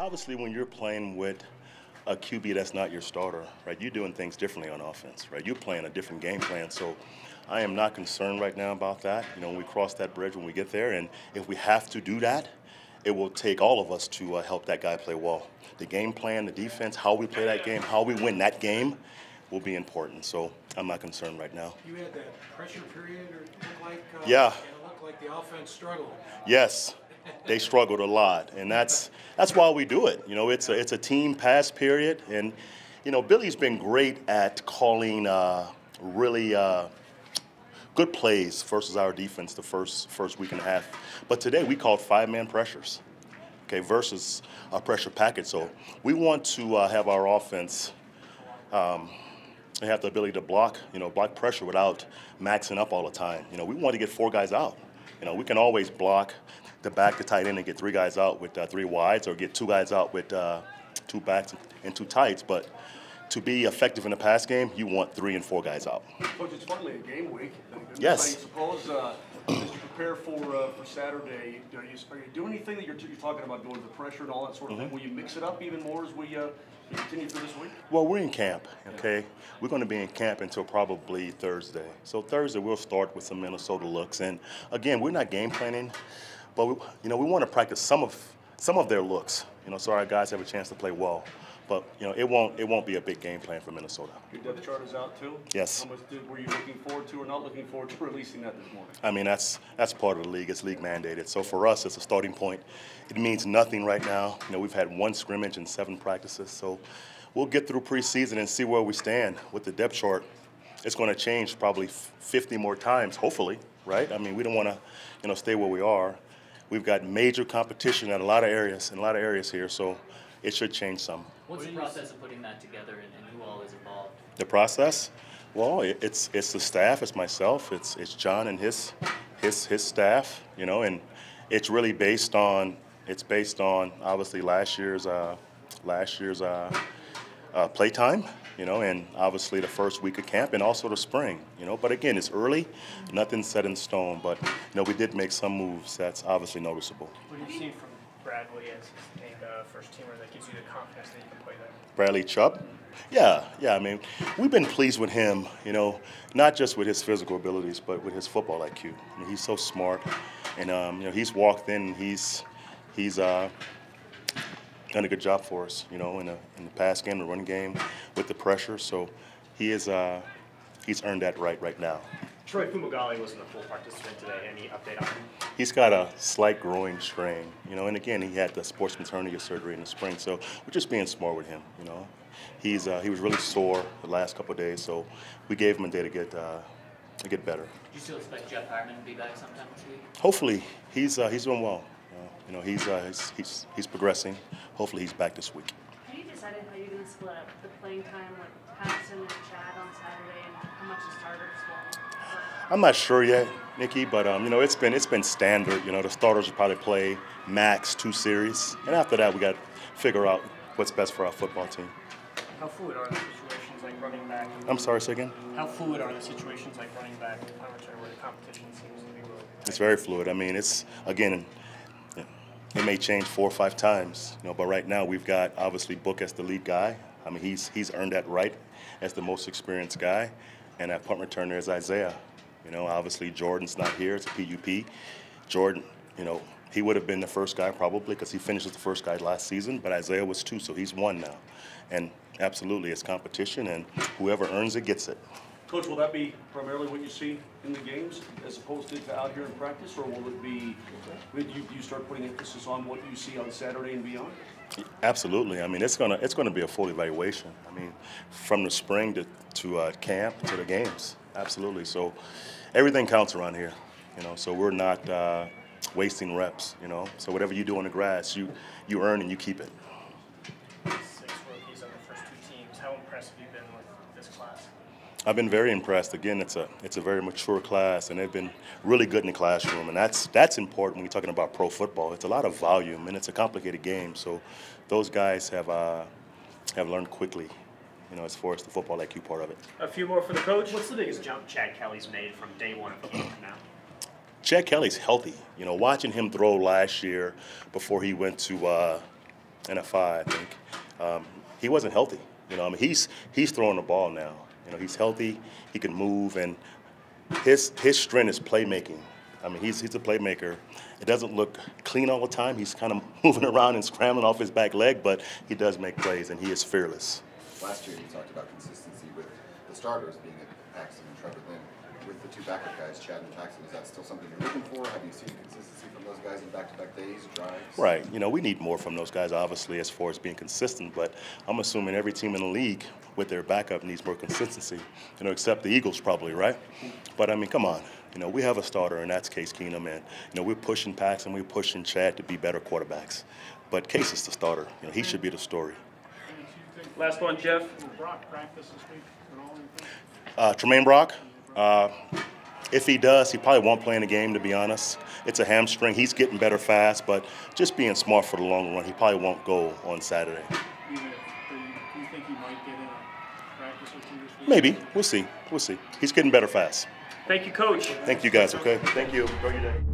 Obviously, when you're playing with a QB that's not your starter, right, you're doing things differently on offense, right? You're playing a different game plan. So I am not concerned right now about that. When we cross that bridge when we get there, and if we have to do that, it will take all of us to help that guy play well. The game plan, the defense, how we play that game, how we win that game will be important. So I'm not concerned right now. You had that pressure period, or it looked like, yeah. And it looked like the offense struggled. Yes. They struggled a lot, and that's why we do it. It's a team pass period, and Billy's been great at calling really good plays versus our defense the first week and a half. But today we called 5-man pressures, okay, versus a pressure package. So we want to have our offense have the ability to block pressure without maxing up all the time. We want to get 4 guys out. We can always block the back, the tight end, and get 3 guys out with 3 wides, or get 2 guys out with 2 backs and 2 tights. But to be effective in the pass game, you want 3 and 4 guys out. Coach, it's finally a game week. Yes. I suppose as you prepare for Saturday, are you doing anything that you're talking about going to the pressure and all that sort of thing? Will you mix it up even more as we continue through this week? Well, we're in camp, okay? We're going to be in camp until probably Thursday. So Thursday we'll start with some Minnesota looks, and again, we're not game planning, but we want to practice some of their looks, so our guys have a chance to play well. But it won't be a big game plan for Minnesota. Your depth chart is out too? Yes. How much were you looking forward to or not looking forward to releasing that this morning? I mean, that's part of the league. It's league mandated. So for us, it's a starting point. It means nothing right now. We've had 1 scrimmage and 7 practices. So we'll get through preseason and see where we stand with the depth chart. It's going to change probably 50 more times, hopefully, right? I mean, we don't want to, stay where we are. We've got major competition in a lot of areas here, so it should change some. What's the process of putting that together, and who all is involved? The process? Well, it's the staff, it's myself, it's John and his staff, and it's really based on obviously last year's play time, and obviously the first week of camp and also the spring, But again, it's early, nothing's set in stone, but we did make some moves that's obviously noticeable. What do you see from Bradley as named first teamer that gives you the confidence that you can play there? Bradley Chubb? Yeah. I mean, we've been pleased with him, not just with his physical abilities, but with his football IQ. I mean, he's so smart, and he's walked in, he's done a good job for us, in the pass game, the run game, with the pressure. So he's earned that right now. Troy Fumagalli wasn't a full participant today. Any update on him? He's got a slight growing strain, and again, he had the sportsman's hernia surgery in the spring, so we're just being smart with him, He was really sore the last couple of days, so we gave him a day to get better. Do you still expect Jeff Hartman to be back sometime this week? Hopefully, he's doing well. He's progressing. Hopefully, he's back this week. Have you decided how you're going to split up the playing time with Patterson and Chad on Saturday, and how much the starters will? I'm not sure yet, Nikki, but it's been standard. The starters will probably play max 2 series, and after that, we got to figure out what's best for our football team. How fluid are the situations like running back? I'm sorry, say again? How fluid are the situations like running back and punt return where the competition seems to be really? It's very fluid. I mean, it may change 4 or 5 times, but right now we've got obviously Book as the lead guy. I mean, he's earned that right as the most experienced guy, and that punt returner is Isaiah. Obviously Jordan's not here. It's a PUP. Jordan, he would have been the first guy probably because he finished as the first guy last season, but Isaiah was 2, so he's 1 now. And absolutely, it's competition, and whoever earns it gets it. Coach, will that be primarily what you see in the games as opposed to out here in practice, or will it be, do you start putting emphasis on what you see on Saturday and beyond? Absolutely. I mean, it's gonna be a full evaluation. I mean, from the spring to camp to the games. Absolutely. So everything counts around here. So we're not wasting reps. So whatever you do on the grass, you earn and you keep it. 6 rookies on the first 2 teams. How impressed have you been with this class? I've been very impressed. Again, it's a very mature class, and they've been really good in the classroom, and that's important when you're talking about pro football. It's a lot of volume, and it's a complicated game. So those guys have learned quickly, as far as the football IQ part of it. A few more for the coach. What's the biggest jump Chad Kelly's made from day 1 of camp now? Chad Kelly's healthy. Watching him throw last year before he went to and a 5, I think. He wasn't healthy. You know, I mean, he's throwing the ball now. You know, he's healthy. He can move, and his strength is playmaking. I mean, he's a playmaker. It doesn't look clean all the time. He's kind of moving around and scrambling off his back leg, but he does make plays, and he is fearless. Last year, you talked about consistency with the starters being Paxton and Trevor Lynn. With the two backup guys, Chad and Paxton, is that still something you're looking for? Have you seen consistency from those guys in back-to-back days, drives? Right. You know, we need more from those guys, obviously, as far as being consistent, but I'm assuming every team in the league with their backup needs more consistency, you know, except the Eagles probably, right? But, I mean, come on. You know, we have a starter, and that's Case Keenum, and, you know, we're pushing Paxton, we're pushing Chad to be better quarterbacks. But Case is the starter. You know, he should be the story. Last one, Jeff. Will Brock practice this week at all? Tremaine Brock, if he does, he probably won't play in the game, to be honest. It's a hamstring. He's getting better fast, but just being smart for the long run, he probably won't go on Saturday. Even if do you think he might get in a practice or two this week? Maybe. We'll see. We'll see. He's getting better fast. Thank you, Coach. Thank you, guys, okay? Thank you. Enjoy your day.